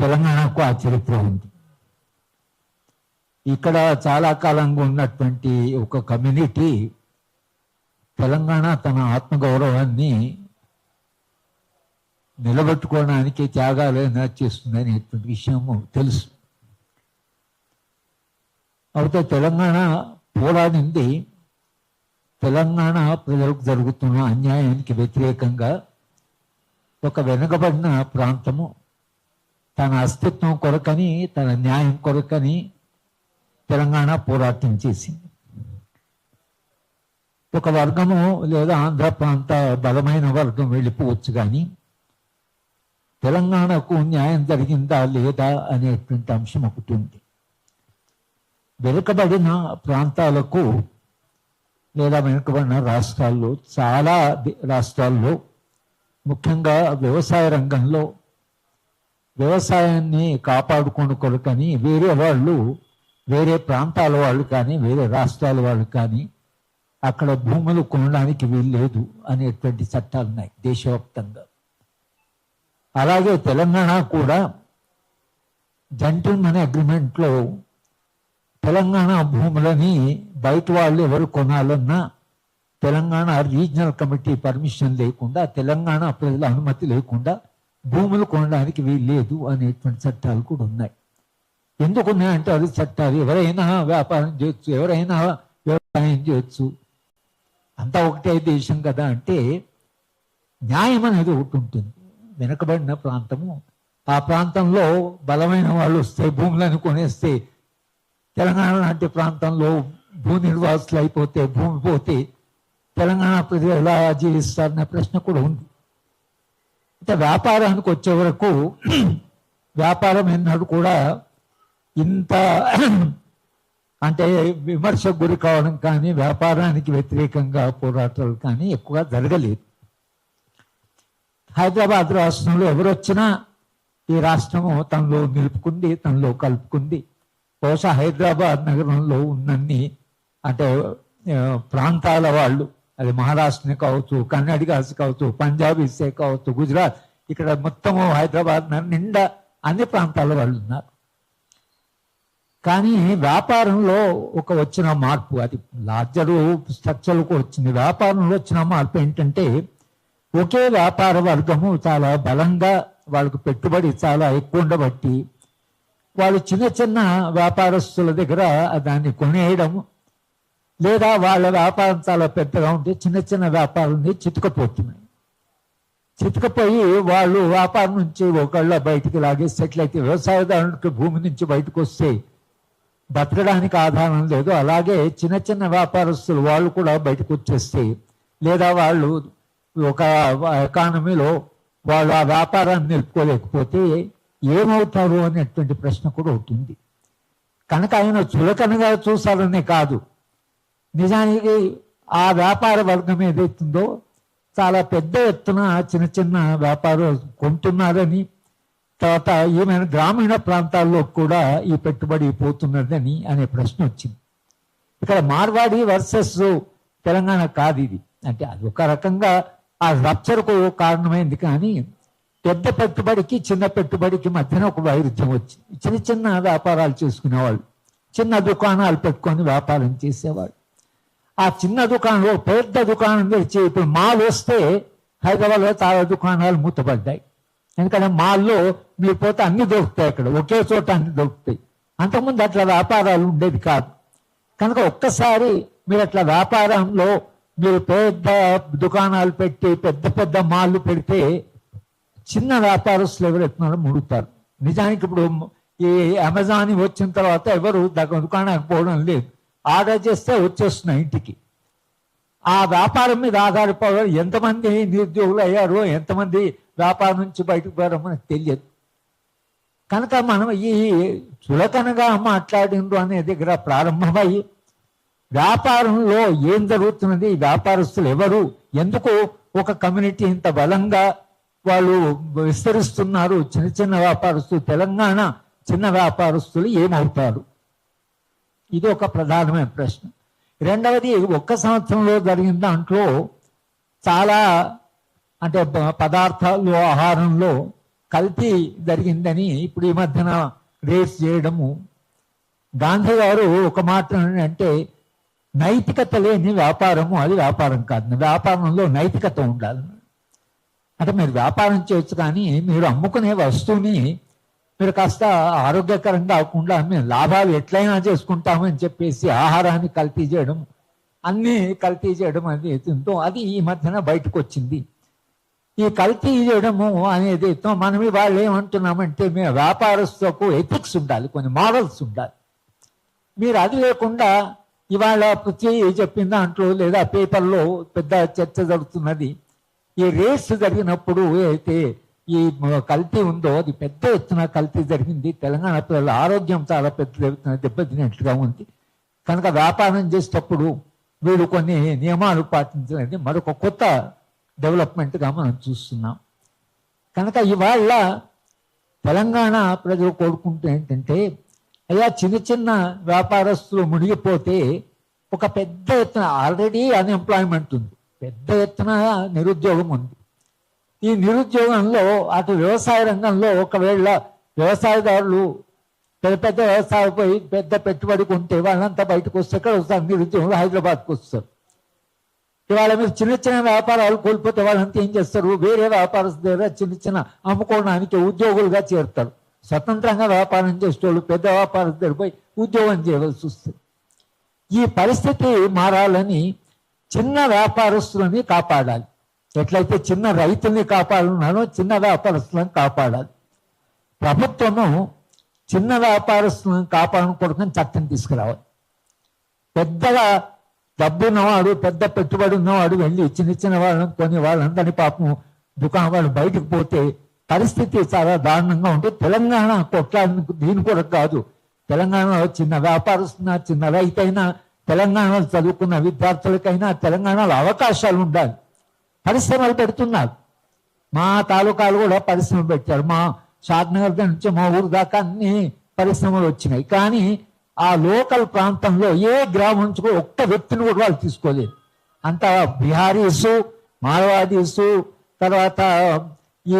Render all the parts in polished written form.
తెలంగాణకు ఆ చరిత్ర ఉంది. ఇక్కడ చాలా కాలంగా ఉన్నటువంటి ఒక కమ్యూనిటీ తెలంగాణ తన ఆత్మగౌరవాన్ని నిలబెట్టుకోవడానికి త్యాగాలు చేస్తుంది అనేటువంటి విషయము తెలుసు. అయితే తెలంగాణ పోరాడింది తెలంగాణ ప్రజలకు జరుగుతున్న అన్యాయానికి వ్యతిరేకంగా. ఒక వెనుకబడిన ప్రాంతము తన అస్తిత్వం కొరకని, తన న్యాయం కొరకని తెలంగాణ పోరాటం చేసింది. ఒక వర్గము లేదా ఆంధ్ర ప్రాంత బలమైన వర్గం వెళ్ళిపోవచ్చు, కానీ తెలంగాణకు న్యాయం జరిగిందా లేదా అనేటువంటి అంశం ఒకటి ఉంది. వెనుకబడిన ప్రాంతాలకు లేదా వెనుకబడిన రాష్ట్రాల్లో, చాలా రాష్ట్రాల్లో ముఖ్యంగా వ్యవసాయ రంగంలో వ్యవసాయాన్ని కాపాడుకోని కొరకని వేరే వాళ్ళు, వేరే ప్రాంతాల వాళ్ళు కానీ వేరే రాష్ట్రాల వాళ్ళు కానీ అక్కడ భూములు కొనడానికి వీల్లేదు అనేటువంటి చట్టాలు ఉన్నాయి దేశవ్యాప్తంగా. అలాగే తెలంగాణ కూడా జెంటిల్మెన్ అగ్రిమెంట్లో తెలంగాణ భూములని బయట వాళ్ళు ఎవరు కొనాలన్నా తెలంగాణ రీజనల్ కమిటీ పర్మిషన్ లేకుండా, తెలంగాణ ప్రజల అనుమతి లేకుండా భూములు కొనడానికి వీల్లేదు అనేటువంటి చట్టాలు కూడా ఉన్నాయి. ఎందుకు ఉన్నాయంటే అది చట్టాలు, ఎవరైనా వ్యాపారం చేయొచ్చు, ఎవరైనా వ్యవసాయం చేయొచ్చు, అంతా ఒకటే దేశం కదా అంటే న్యాయం అనేది ఒకటి ఉంటుంది. వెనకబడిన ప్రాంతము, ఆ ప్రాంతంలో బలమైన వాళ్ళు వస్తే భూములను కొనేస్తే, తెలంగాణ లాంటి ప్రాంతంలో భూ నిర్వాసులు అయిపోతే, భూమి పోతే తెలంగాణ ప్రజలు ఎలా జీవిస్తారనే ప్రశ్న కూడా ఉంది. అంటే వ్యాపారానికి వచ్చే వరకు వ్యాపారం ఎన్నడూ కూడా ఇంత అంటే విమర్శకు గురి కావడం కానీ, వ్యాపారానికి వ్యతిరేకంగా పోరాటాలు కానీ ఎక్కువగా జరగలేదు. హైదరాబాద్ రాష్ట్రంలో ఎవరు వచ్చినా ఈ రాష్ట్రము తనలో నిలుపుకుంది, తనలో కలుపుకుంది. బహుశా హైదరాబాద్ నగరంలో ఉన్నన్ని అంటే ప్రాంతాల వాళ్ళు, అది మహారాష్ట్రనే కావచ్చు, కర్ణాటకాస్ కావచ్చు, పంజాబీసే కావచ్చు, గుజరాత్, ఇక్కడ మొత్తము హైదరాబాద్ నిండా అన్ని ప్రాంతాల వాళ్ళు ఉన్నారు. కానీ వ్యాపారంలో ఒక వచ్చిన మార్పు, అది లార్జరు స్ట్రక్చర్లకు వచ్చింది. వ్యాపారంలో వచ్చిన మార్పు ఏంటంటే ఒకే వ్యాపార వర్గము చాలా బలంగా, వాళ్ళకు పెట్టుబడి చాలా ఎక్కువ ఉండబట్టి వాళ్ళు చిన్న చిన్న వ్యాపారస్తుల దగ్గర దాన్ని కొనేయడం, లేదా వాళ్ళ వ్యాపారం చాలా పెద్దగా ఉంటే చిన్న చిన్న వ్యాపారాన్ని చితుకపోతున్నాయి. చితుకపోయి వాళ్ళు వ్యాపారం నుంచి ఒకళ్ళ బయటికి లాగేసి ఎట్లయితే వ్యవసాయదారునికి భూమి నుంచి బయటకు వస్తే బతకడానికి ఆధారం లేదు, అలాగే చిన్న చిన్న వ్యాపారస్తులు వాళ్ళు కూడా బయటకు వచ్చేస్తే, లేదా వాళ్ళు ఒక ఎకానమీలో వాళ్ళు ఆ వ్యాపారాన్ని నిలుపుకోలేకపోతే ఏమవుతారు అనేటువంటి ప్రశ్న కూడా ఉంటుంది. కనుక ఆయన చులకనగా చూసారనే కాదు, నిజానికి ఆ వ్యాపార వర్గం ఏదైతుందో చాలా పెద్ద ఎత్తున చిన్న చిన్న వ్యాపారం కొంటున్నారని, తర్వాత ఏమైనా గ్రామీణ ప్రాంతాల్లో కూడా ఈ పెట్టుబడి పోతున్నదని అనే ప్రశ్న వచ్చింది. ఇక్కడ మార్వాడి వర్సెస్ తెలంగాణ కాదు ఇది, అంటే అది ఒక రకంగా ఆ రప్చర్కు కారణమైంది. కానీ పెద్ద పెట్టుబడికి చిన్న పెట్టుబడికి మధ్యన ఒక వైరుధ్యం వచ్చింది. చిన్న చిన్న వ్యాపారాలు చేసుకునేవాళ్ళు, చిన్న దుకాణాలు పెట్టుకొని వ్యాపారం చేసేవాళ్ళు. ఆ చిన్న దుకాణంలో పెద్ద దుకాణం తెచ్చి, ఇప్పుడు మాల్ వస్తే హైదరాబాద్లో చాలా దుకాణాలు మూతపడ్డాయి. ఎందుకంటే మాల్లో మీరు పోతే అన్ని దొరుకుతాయి, అక్కడ ఒకే చోట అన్ని దొరుకుతాయి. అంతకుముందు అట్లా వ్యాపారాలు ఉండేది కాదు. కనుక ఒక్కసారి మీరు అట్లా వ్యాపారంలో మీరు పెద్ద దుకాణాలు పెట్టి పెద్ద పెద్ద మాళ్ళు పెడితే చిన్న వ్యాపారస్తులు ఎవరెత్తున్నారో ముడుతారు. నిజానికి ఇప్పుడు ఈ అమెజాన్ వచ్చిన తర్వాత ఎవరు దుకాణానికి పోవడం లేదు, ఆర్డర్ చేస్తే వచ్చేస్తున్నాయి ఇంటికి. ఆ వ్యాపారం మీద ఆధారపడి ఎంతమంది నిరుద్యోగులు అయ్యారో, ఎంతమంది వ్యాపారం నుంచి బయటకు పోయారో మనకు తెలియదు. కనుక మనం ఈ చులకనగా మాట్లాడిండ్రు అనే దగ్గర ప్రారంభమై వ్యాపారంలో ఏం జరుగుతున్నది, వ్యాపారస్తులు ఎవరు, ఎందుకు ఒక కమ్యూనిటీ ఇంత బలంగా వాళ్ళు విస్తరిస్తున్నారు, చిన్న చిన్న వ్యాపారస్తులు, తెలంగాణ చిన్న వ్యాపారస్తులు ఏమవుతారు, ఇది ఒక ప్రధానమైన ప్రశ్న. రెండవది, ఒక్క సంవత్సరంలో జరిగిన దాంట్లో చాలా అంటే పదార్థాలు, ఆహారంలో కల్తీ జరిగిందని ఇప్పుడు ఈ మధ్యన రేస్ చేయడము. గాంధీ గారు ఒక మాట అంటే నైతికత లేని వ్యాపారము అది వ్యాపారం కాదు, వ్యాపారంలో నైతికత ఉండాలి. అంటే మీరు వ్యాపారం చేయొచ్చు కానీ మీరు అమ్ముకునే వస్తువుని మీరు కాస్త ఆరోగ్యకరంగా కాకుండా మేము లాభాలు ఎట్లయినా చేసుకుంటామని చెప్పేసి ఆహారాన్ని కల్తీ చేయడం, అన్నీ కల్తీ చేయడం అనేది అది ఈ మధ్యన బయటకు వచ్చింది. ఈ కల్తీ చేయడము అనేది మనం వాళ్ళు ఏమంటున్నామంటే మేము వ్యాపారస్తులకు ఎథిక్స్ ఉండాలి, కొన్ని మోడల్స్ ఉండాలి. మీరు అది లేకుండా ఇవాళ పృథ్వీ చెప్పిన దాంట్లో లేదా పేపర్లో పెద్ద చర్చ జరుగుతున్నది. ఈ రేస్ జరిగినప్పుడు అయితే ఈ కల్తీ ఉందో అది పెద్ద ఎత్తున కల్తీ జరిగింది. తెలంగాణ పిల్లల ఆరోగ్యం చాలా పెద్ద ఎత్తున దెబ్బతినట్టుగా ఉంది. కనుక వ్యాపారం చేసేటప్పుడు వీళ్ళు కొన్ని నియమాలు పాటించలేదు మరొక కొత్త డెవలప్మెంట్గా మనం చూస్తున్నాం. కనుక ఇవాళ తెలంగాణ ప్రజలు కోరుకుంటే ఏంటంటే అయ్యా చిన్న చిన్న వ్యాపారస్తులు మునిగిపోతే ఒక పెద్ద ఎత్తున ఆల్రెడీ అన్ఎంప్లాయ్మెంట్ ఉంది, పెద్ద ఎత్తున నిరుద్యోగం ఉంది. ఈ నిరుద్యోగంలో అటు వ్యవసాయ రంగంలో ఒకవేళ వ్యవసాయదారులు పెద్ద పెద్ద వ్యవసాయపై పెద్ద పెట్టుబడి కొంటే వాళ్ళంతా బయటకు వస్తే ఎక్కడ వస్తారు? నిరుద్యోగులు హైదరాబాద్కు వస్తారు. ఇవాళ మీరు చిన్న చిన్న వ్యాపారాలు కోల్పోతే వాళ్ళంతా ఏం చేస్తారు? వేరే వ్యాపారస్తుల దగ్గర చిన్న చిన్న అమ్ముకోవడానికి ఉద్యోగులుగా చేరుతారు. స్వతంత్రంగా వ్యాపారం చేసేవాళ్ళు పెద్ద వ్యాపారస్తుల దగ్గర పోయి ఉద్యోగం చేయవలసి వస్తుంది. ఈ పరిస్థితి మారాలని చిన్న వ్యాపారస్తులని కాపాడాలి. ఎట్లయితే చిన్న రైతుల్ని కాపాడున్నానో చిన్న వ్యాపారస్తులను కాపాడాలి. ప్రభుత్వము చిన్న వ్యాపారస్తులను కాపాడుకోవడం చట్టం తీసుకురావాలి. పెద్దగా డబ్బు ఉన్నవాడు పెద్ద పెట్టుబడి ఉన్నవాడు వెళ్ళి చిన్న చిన్న వాళ్ళని కొని వాళ్ళందరినీ పాపం దుకాణం వాళ్ళు బయటకు పోతే పరిస్థితి చాలా దారుణంగా ఉంటుంది. తెలంగాణ కొట్లాడిన దీని కూడా కాదు, తెలంగాణలో చిన్న వ్యాపారస్తున్నా చిన్న రైతైనా తెలంగాణలో చదువుకున్న విద్యార్థులకైనా తెలంగాణలో అవకాశాలు ఉండాలి. పరిశ్రమలు పెడుతున్నారు. మా తాలూకాలు కూడా పరిశ్రమలు పెట్టారు. మా షాద్నగర్ నుంచి మా ఊరు దాకా అన్ని పరిశ్రమలు వచ్చినాయి. కానీ ఆ లోకల్ ప్రాంతంలో ఏ గ్రామం నుంచి కూడా ఒక్క వ్యక్తిని కూడా వాళ్ళు తీసుకోలేదు. అంతా బిహారీసు, మార్వాడీసు, తర్వాత ఈ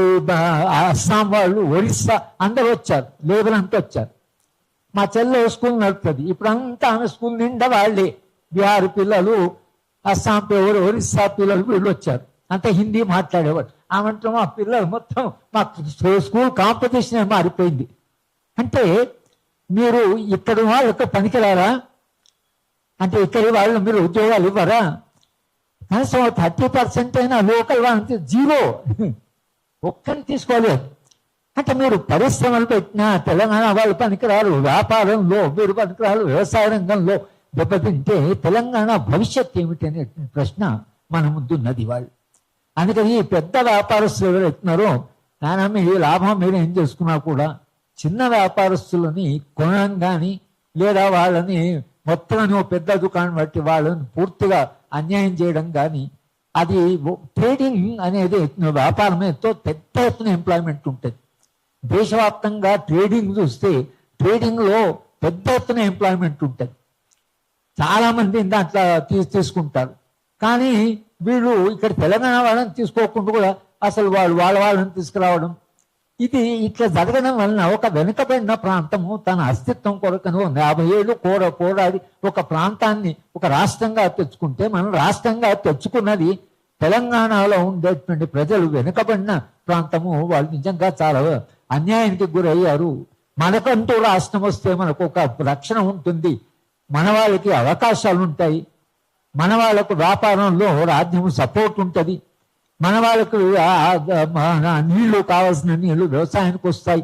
అస్సాం వాళ్ళు, ఒరిస్సా అందరూ వచ్చారు, లేబర్ అంతా వచ్చారు. మా చెల్లె స్కూల్ నడుపుతుంది. ఇప్పుడు అంతా ఆమె స్కూల్ నిండా వాళ్ళే బీహార్ పిల్లలు, అస్సాం పిల్లలు, ఒరిస్సా పిల్లలు వీళ్ళు వచ్చారు. అంత హిందీ మాట్లాడేవాడు. ఆమంటే మా పిల్లలు మొత్తం మా స్కూల్ కాంపిటీషన్ మారిపోయింది. అంటే మీరు ఇక్కడ వాళ్ళకి పనికిరారా? అంటే ఇక్కడి వాళ్ళు మీరు ఉద్యోగాలు ఇవ్వరా? కనీసం 30% అయినా లోకల్ వాళ్ళకి జీరో, ఒక్కరిని తీసుకోలేదు. అంటే మీరు పరిశ్రమలు పెట్టినా తెలంగాణ వాళ్ళు పనికిరారు, వ్యాపారంలో మీరు పనికిరారు, వ్యవసాయ రంగంలో దెబ్బతింటే తెలంగాణ భవిష్యత్ ఏమిటి అనే ప్రశ్న మన ముందున్నది వాళ్ళు. అందుకని ఈ పెద్ద వ్యాపారస్తులు ఎవరు ఎత్తున్నారో నాన్న మీ లాభం మీరు ఏం చేసుకున్నా కూడా చిన్న వ్యాపారస్తులని కొనడం కానీ లేదా వాళ్ళని మొత్తం పెద్ద దుకాణం బట్టి వాళ్ళని పూర్తిగా అన్యాయం చేయడం కానీ, అది ట్రేడింగ్ అనేది వ్యాపారం ఎంతో పెద్ద ఎత్తున ఎంప్లాయ్మెంట్ ఉంటుంది. దేశవ్యాప్తంగా ట్రేడింగ్ చూస్తే ట్రేడింగ్లో పెద్ద ఎత్తున ఎంప్లాయ్మెంట్ ఉంటుంది. చాలామంది దాంట్లో తీసుకుంటారు. కానీ వీళ్ళు ఇక్కడ తెలంగాణ వాళ్ళని తీసుకోకుండా కూడా అసలు వాళ్ళని తీసుకురావడం, ఇది ఇట్లా జరగడం వలన ఒక వెనుకబడిన ప్రాంతము తన అస్తిత్వం కొరకను 50 ఏళ్ళు పోరాడి ఒక ప్రాంతాన్ని ఒక రాష్ట్రంగా తెచ్చుకుంటే, మనం రాష్ట్రంగా తెచ్చుకున్నది తెలంగాణలో ఉండేటువంటి ప్రజలు వెనుకబడిన ప్రాంతము, వాళ్ళు నిజంగా చాలా అన్యాయానికి గురయ్యారు. మనకంటూ రాష్ట్రం వస్తే మనకు ఒక రక్షణ ఉంటుంది, మన వాళ్ళకి అవకాశాలు ఉంటాయి, మన వాళ్ళకు వ్యాపారంలో రాజ్యం సపోర్ట్ ఉంటుంది, మన వాళ్ళకు నీళ్లు కావాల్సిన నీళ్లు వ్యవసాయానికి వస్తాయి.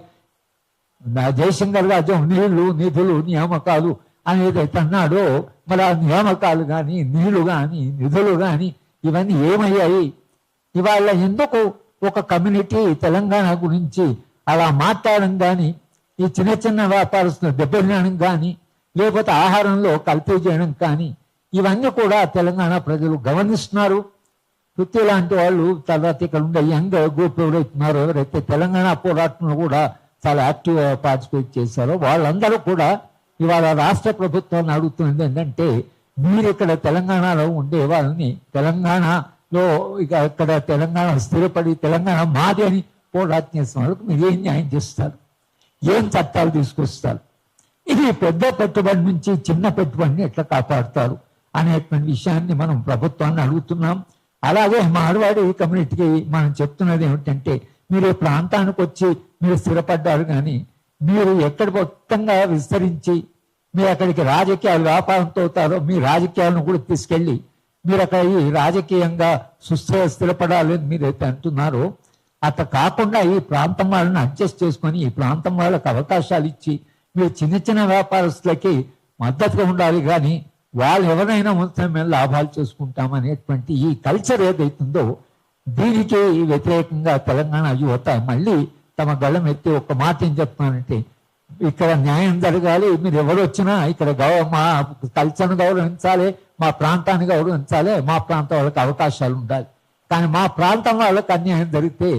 జయశంకర్ గారు నీళ్లు, నిధులు, నియామకాలు అనేది అన్నాడో మరి ఆ నియామకాలు కానీ నీళ్లు కానీ నిధులు కానీ ఇవన్నీ ఏమయ్యాయి? ఇవాళ ఎందుకు ఒక కమ్యూనిటీ తెలంగాణ గురించి అలా మాట్లాడడం కానీ, ఈ చిన్న చిన్న వ్యాపారస్తులు దెబ్బతినడం కానీ, లేకపోతే ఆహారంలో కల్తీ చేయడం కానీ, ఇవన్నీ కూడా తెలంగాణ ప్రజలు గమనిస్తున్నారు. పృథ్వీ లాంటి వాళ్ళు, తర్వాత ఇక్కడ ఉండే యంగ్ గ్రూప్ ఎవరైతున్నారో, ఎవరైతే తెలంగాణ పోరాటంలో కూడా చాలా యాక్టివ్గా పార్టిసిపేట్ చేశారో వాళ్ళందరూ కూడా ఇవాళ రాష్ట్ర ప్రభుత్వాన్ని అడుగుతున్నది ఏంటంటే, మీరు ఇక్కడ తెలంగాణలో ఉండే వాళ్ళని తెలంగాణలో ఇక్కడ తెలంగాణ స్థిరపడి తెలంగాణ మాది అని పోరాటం చేసిన వాళ్ళకు మీరు ఏం న్యాయం చేస్తారు, ఏం చట్టాలు తీసుకొస్తారు, ఇది పెద్ద పెట్టుబడి నుంచి చిన్న పెట్టుబడిని ఎట్లా కాపాడుతారు అనేటువంటి విషయాన్ని మనం ప్రభుత్వాన్ని అడుగుతున్నాం. అలాగే మార్వాడి కమ్యూనిటీకి మనం చెప్తున్నది ఏమిటంటే, మీరు ఈ ప్రాంతానికి వచ్చి మీరు స్థిరపడ్డారు, కానీ మీరు ఎక్కడ మొత్తంగా విస్తరించి మీరు అక్కడికి రాజకీయాలు వ్యాపారంతో అవుతారో మీ రాజకీయాలను కూడా తీసుకెళ్ళి మీరు అక్కడ ఈ రాజకీయంగా స్థిరపడాలి మీరైతే అంటున్నారో, అట్లా కాకుండా ఈ ప్రాంతం వాళ్ళని అడ్జస్ట్ చేసుకొని ఈ ప్రాంతం వాళ్ళకి అవకాశాలు ఇచ్చి మీరు చిన్న చిన్న వ్యాపారస్తులకి మద్దతుగా ఉండాలి, కానీ వాళ్ళు ఎవరైనా మొత్తం మేము లాభాలు చేసుకుంటామనేటువంటి ఈ కల్చర్ ఏదైతుందో దీనికి వ్యతిరేకంగా తెలంగాణ యువత మళ్ళీ తమ గళం ఎత్తి ఒక్క మాట ఏం చెప్తున్నానంటే, ఇక్కడ న్యాయం జరగాలి, మీరు ఎవరు వచ్చినా ఇక్కడ మా కల్చర్ను గౌరవించాలి, మా ప్రాంతాన్ని గౌరవించాలి, మా ప్రాంతం వాళ్ళకి అవకాశాలు ఉండాలి. కానీ మా ప్రాంతం వాళ్ళకి అన్యాయం జరిగితే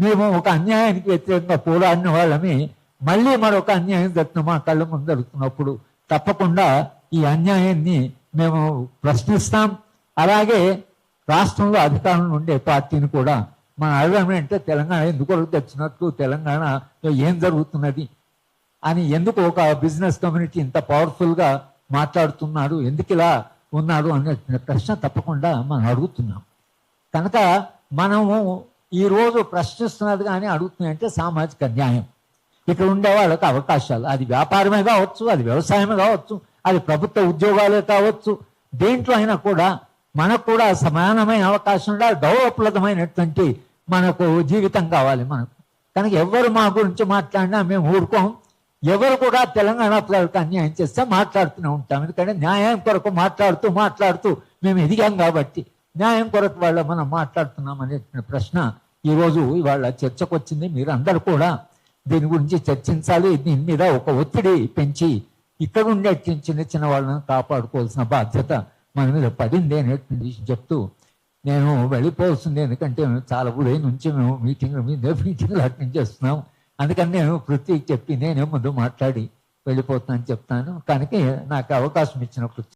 మేము ఒక అన్యాయానికి వ్యతిరేకంగా పోరాడిన వాళ్ళని మళ్ళీ మరొక అన్యాయం జరుగుతున్న మా కళ్ళ ముందు జరుగుతున్నప్పుడు తప్పకుండా ఈ అన్యాయాన్ని మేము ప్రశ్నిస్తాం. అలాగే రాష్ట్రంలో అధికారంలో ఉండే పార్టీని కూడా మన అడగమంటే తెలంగాణ ఎందుకు తెచ్చినట్టు, తెలంగాణలో ఏం జరుగుతున్నది అని, ఎందుకు ఒక బిజినెస్ కమ్యూనిటీ ఇంత పవర్ఫుల్గా మాట్లాడుతున్నాడు, ఎందుకు ఇలా ఉన్నాడు అనే ప్రశ్న తప్పకుండా మనం అడుగుతున్నాం. కనుక మనము ఈరోజు ప్రశ్నిస్తున్నది కానీ అడుగుతున్నాయంటే సామాజిక న్యాయం, ఇక్కడ ఉండే వాళ్ళకి అవకాశాలు, అది వ్యాపారమే కావచ్చు, అది వ్యవసాయమే కావచ్చు, అది ప్రభుత్వ ఉద్యోగాలే కావచ్చు, దేంట్లో అయినా కూడా మనకు కూడా సమానమైన అవకాశం ఉండాలి, గౌరవప్రదమైనటువంటి మనకు జీవితం కావాలి మనకు. కనుక ఎవరు మా గురించి మాట్లాడినా మేము ఊరుకోం, ఎవరు కూడా తెలంగాణ ప్రజలకు అన్యాయం చేస్తే మాట్లాడుతూనే ఉంటాం. ఎందుకంటే న్యాయం కొరకు మాట్లాడుతూ మేము ఎదిగాం కాబట్టి న్యాయం కొరకు వాళ్ళ మనం మాట్లాడుతున్నాం అనే ప్రశ్న ఈరోజు ఇవాళ చర్చకు వచ్చింది. మీరు అందరు కూడా దీని గురించి చర్చించాలి, దీని మీద ఒక ఒత్తిడి పెంచి ఇక్కడ ఉండే చిన్న చిన్న వాళ్ళని కాపాడుకోవాల్సిన బాధ్యత మన మీద పడింది అనేటువంటి చెప్తూ నేను వెళ్ళిపోవలసింది. ఎందుకంటే చాలా ఉదయం నుంచి మేము మీటింగ్లు అటెండ్ చేస్తున్నాం. అందుకని నేను పృథ్వీకి చెప్పి నేనే ముందు మాట్లాడి వెళ్ళిపోతానని చెప్తాను. కనుక నాకు అవకాశం ఇచ్చినప్పుడు